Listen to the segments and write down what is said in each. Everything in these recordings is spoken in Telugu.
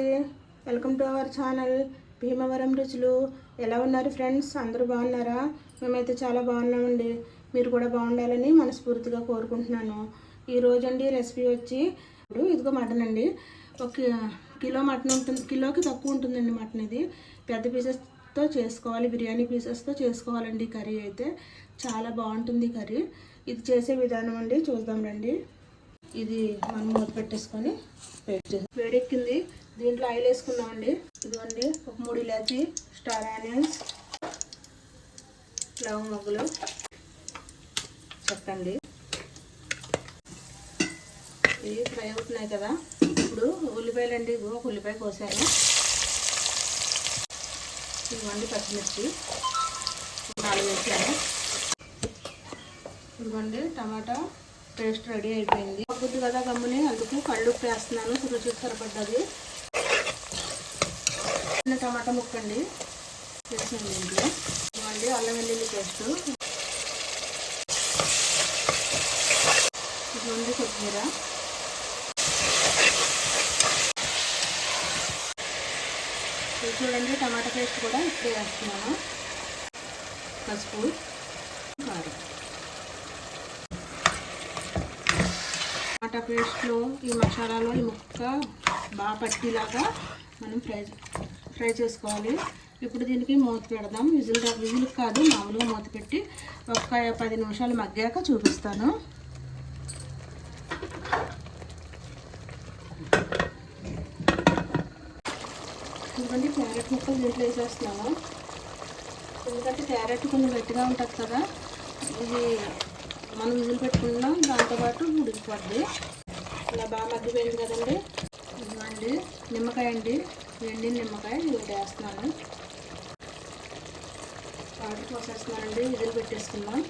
Welcome to our channel Bhimavaram రుచులు. ఎలా ఉన్నారు ఫ్రెండ్స్? అందరూ బాగున్నారా? మేమైతే చాలా బాగున్నామండి. మీరు కూడా బాగుండాలని మనస్ఫూర్తిగా కోరుకుంటున్నాను. ఈరోజు అండి రెసిపీ వచ్చి ఇదిగో మటన్ అండి. ఒక కిలో మటన్ ఉంటుంది, కిలోకి తక్కువ ఉంటుందండి మటన్. ఇది పెద్ద పీసెస్తో చేసుకోవాలి, బిర్యానీ పీసెస్తో చేసుకోవాలండి. కర్రీ అయితే చాలా బాగుంటుంది కర్రీ. ఇది చేసే విధానం అండి చూద్దాం రండి. ఇది మనం మూత పెట్టేసుకొని వేడెక్కింది. దీంట్లో ఆయిల్ వేసుకున్నామండి. ఇదిగోండి ఒక 3 ఇలాచి, స్టార్ ఆనియన్స్, లవంగ మొగ్గలు, చెక్కండి. ఇవి ఫ్రై అవుతున్నాయి కదా. ఇప్పుడు ఉల్లిపాయలు అండి. ఒక ఉల్లిపాయ కోసాను. ఇదిగోండి పచ్చిమిర్చి 4 వేసాను. ఇదిగోండి టమాటా పేస్ట్ రెడీ అయిపోయింది. పప్పుద్ది కదా గమ్ముని, అందుకు కళ్ళుప్పు వేస్తున్నాను రుచికి సరిపడ్డది. చిన్న టమాటా ముక్కండి వేసాను దీంట్లో. మళ్ళీ అల్లం వెల్లుల్లి పేస్ట్, ఇదిగోండి కొత్తిమీర, చూడండి టమాటా పేస్ట్ కూడా ఇప్పుడే వేస్తున్నాను. పసుపు, కారం. టమాటా పేస్ట్లో ఈ మసాలాలో ఈ ముక్క బాగా పట్టిలాగా మనం ఫ్రై చేసుకోవాలి. ఇప్పుడు దీనికి మూత పెడదాం. విజిల్ కాదు, మామూలుగా మూత పెట్టి ఒక 10 నిమిషాలు మగ్గాక చూపిస్తాను. ఎందుకంటే క్యారెట్ ముక్కలు దీంట్లో వేసేస్తున్నాము. ఎందుకంటే క్యారెట్ కొంచెం గట్టిగా ఉంటుంది కదా, ఇది మనం విజిల్ పెట్టుకున్నాం, దాంతోపాటు ఉడికిపోద్ది. ఇలా బాగా మగ్గిపోయింది కదండి. ఇదిగోండి నిమ్మకాయ అండి, ఎండిన నిమ్మకాయ ఇది వేస్తున్నాను. వాటర్ పోసేస్తున్నానండి. విజిల్ పెట్టేసుకుందాం.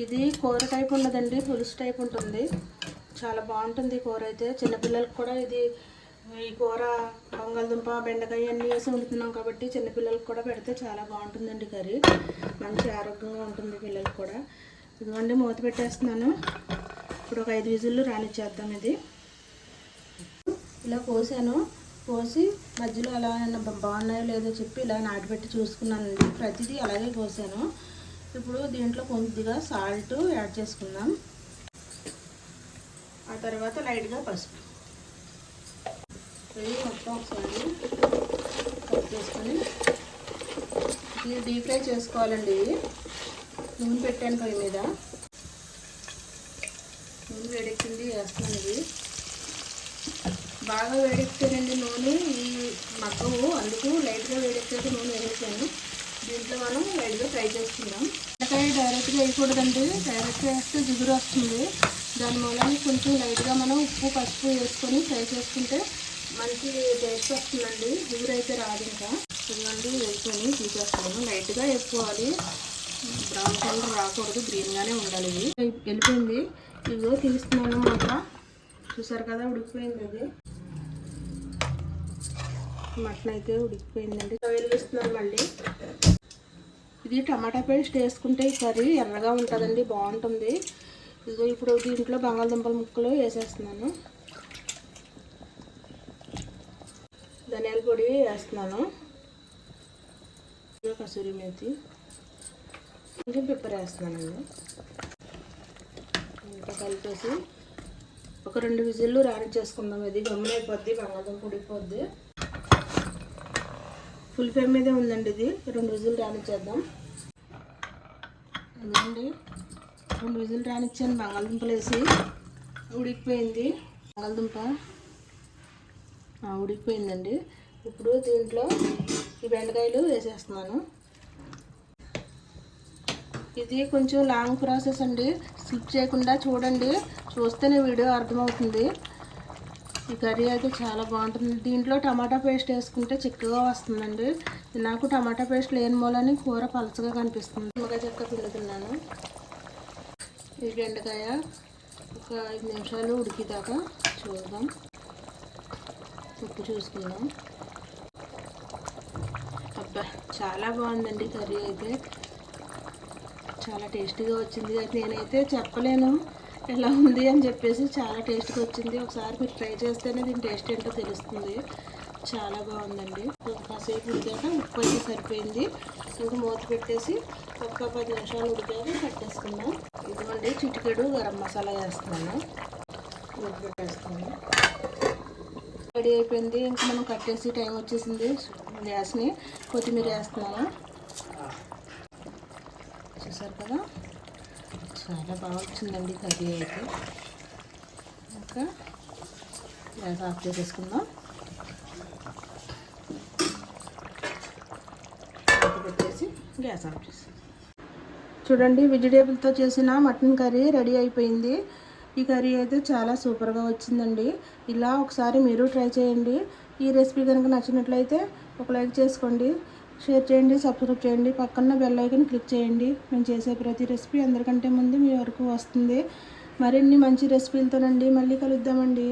ఇది కూర టైప్ ఉండదండి, పులుసు టైప్ ఉంటుంది. చాలా బాగుంటుంది కూర అయితే. చిన్నపిల్లలకు కూడా ఈ కూర బంగాళదుంప, బెండకాయ అన్నీ వేసి వండుతున్నాం కాబట్టి చిన్నపిల్లలకు కూడా పెడితే చాలా బాగుంటుందండి కర్రీ. మంచి ఆరోగ్యంగా ఉంటుంది పిల్లలకు కూడా. ఇదిగోండి మూత పెట్టేస్తున్నాను. ఇప్పుడు ఒక 5 విజిల్లు రానిచ్చేద్దాం. ఇది ఇలా పోసి మధ్యలో ఎలా బాగున్నాయో లేదో చెప్పి ఇలా నాటిపెట్టి చూసుకున్నానండి. ప్రతిదీ అలాగే పోసాను. ఇప్పుడు దీంట్లో కొద్దిగా సాల్ట్ యాడ్ చేసుకుందాం. ఆ తర్వాత లైట్గా పసుపు మొత్తం ఒకసారి కట్ చేసుకొని ఇది డీప్ ఫ్రై చేసుకోవాలండి. నూనె పెట్టాను పొయ్యి మీద. నూనె వేడెక్కింది, వేస్తున్నాను. ఇది బాగా వేడెక్కితేనండి నూనె ఈ మగ్గవు, అందుకు లైట్గా వేడెక్కాక నూనె వేసాను. దీంట్లో మనం లైట్గా ఫ్రై చేసుకుందాం. బెండకాయ డైరెక్ట్గా వేయకూడదండి, డైరెక్ట్గా వేస్తే జిగురు వస్తుంది. దాని మూలాన్ని కొంచెం లైట్గా మనం ఉప్పు పసుపు వేసుకొని ఫ్రై చేసుకుంటే మంచి టేస్ట్ వస్తుందండి. జిగురు అయితే రాదు. ఇంకా ఇదిగోండి వేసుకొని తీసేస్తాను. లైట్గా వేసుకోవాలి, బ్రౌన్ కలర్ రాకూడదు, గ్రీన్గానే ఉండాలి. ఇది వెళ్ళిపోయింది. ఇదిగో తీస్తున్నాను మూత. చూసారు కదా ఉడికిపోయింది. అది మటన్ అయితే ఉడికిపోయిందండి. వెలిగిస్తున్నాను మళ్ళీ. ఇది టమాటా పేస్ట్ వేసుకుంటే ఈ కర్రీ ఎర్రగా ఉంటుందండి, బాగుంటుంది. ఇదిగో ఇప్పుడు దీంట్లో బంగాళదుంపల ముక్కలు వేసేస్తున్నాను. ధనియాల పొడి వేస్తున్నాను. కసూరి మేతి, కొంచెం పెప్పర్ వేస్తున్నానండి. ఇంకా కలిపేసి ఒక 2 విజిల్లు రానిచ్చేసుకుందాం. ఇది గమ్మునైపోద్ది, బంగాళదుంప ఉడికిపోద్ది. ఫుల్ ఫ్లేమ్ మీదే ఉందండి. ఇది 2 విజిల్లు రానిచ్చేద్దాం. అదండి 2 విజిల్లు రానిచ్చాను. బంగాళదుంపలు వేసి ఉడికిపోయింది. బంగాళదుంప ఉడికిపోయిందండి. ఇప్పుడు దీంట్లో ఈ బెండకాయలు వేసేస్తున్నాను. ఇది కొంచెం లాంగ్ ప్రాసెస్ అండి, స్కిప్ చేయకుండా చూడండి. చూస్తేనే వీడియో అర్థమవుతుంది. ఈ కర్రీ అయితే చాలా బాగుంటుంది. దీంట్లో టమాటా పేస్ట్ వేసుకుంటే చిక్కగా వస్తుందండి. నాకు టమాటా పేస్ట్ లేని మూలని కూర పలచగా కనిపిస్తుంది. నిమ్మకాయ చెక్క పిండుతున్నాను. ఈ బెండకాయ ఒక 5 నిమిషాలు ఉడికిదాకా చూద్దాం. ఉప్పు చూసుకుందాం. అబ్బా చాలా బాగుందండి కర్రీ అయితే. చాలా టేస్టీగా వచ్చింది. నేనైతే చెప్పలేను ఎలా ఉంది అని చెప్పేసి చాలా టేస్ట్గా వచ్చింది. ఒకసారి మీరు ట్రై చేస్తేనే దీని టేస్ట్ ఏంటో తెలుస్తుంది. చాలా బాగుందండి. కాసేపు ఉడికాక ఉప్పు అయితే సరిపోయింది. ఇంకా మూత పెట్టేసి ఒక్క 10 నిమిషాలు ఉడికాక కట్టేసుకున్నాం. ఇదిగోండి చిటికెడు గరం మసాలా వేస్తున్నాను. మూత పెట్టేస్తున్నాను. రెడీ అయిపోయింది. ఇంకా మనం కట్టేసి టైం వచ్చేసింది. గ్యాస్ని కొత్తిమీర వేస్తున్నాను. చూసారు కదా, చాలా బాగా వచ్చిందండి కర్రీ అయితే. ఇంకా గ్యాస్ ఆఫ్ చేసేసుకుందాం. పెట్టేసి గ్యాస్ ఆఫ్ చేసి చూడండి, వెజిటేబుల్తో చేసిన మటన్ కర్రీ రెడీ అయిపోయింది. ఈ కర్రీ అయితే చాలా సూపర్గా వచ్చిందండి. ఇలా ఒకసారి మీరు ట్రై చేయండి. ఈ రెసిపీ కనుక నచ్చినట్లయితే ఒక లైక్ చేసుకోండి, షేర్ చేయండి, సబ్స్క్రైబ్ చేయండి, పక్కన బెల్ ఐకాన్ క్లిక్ చేయండి. మేము చేసే ప్రతి రెసిపీ అందరికంటే ముందు మీ వరకు వస్తుంది. మరిన్ని మంచి రెసిపీలతోనండి మళ్ళీ కలుద్దామండి.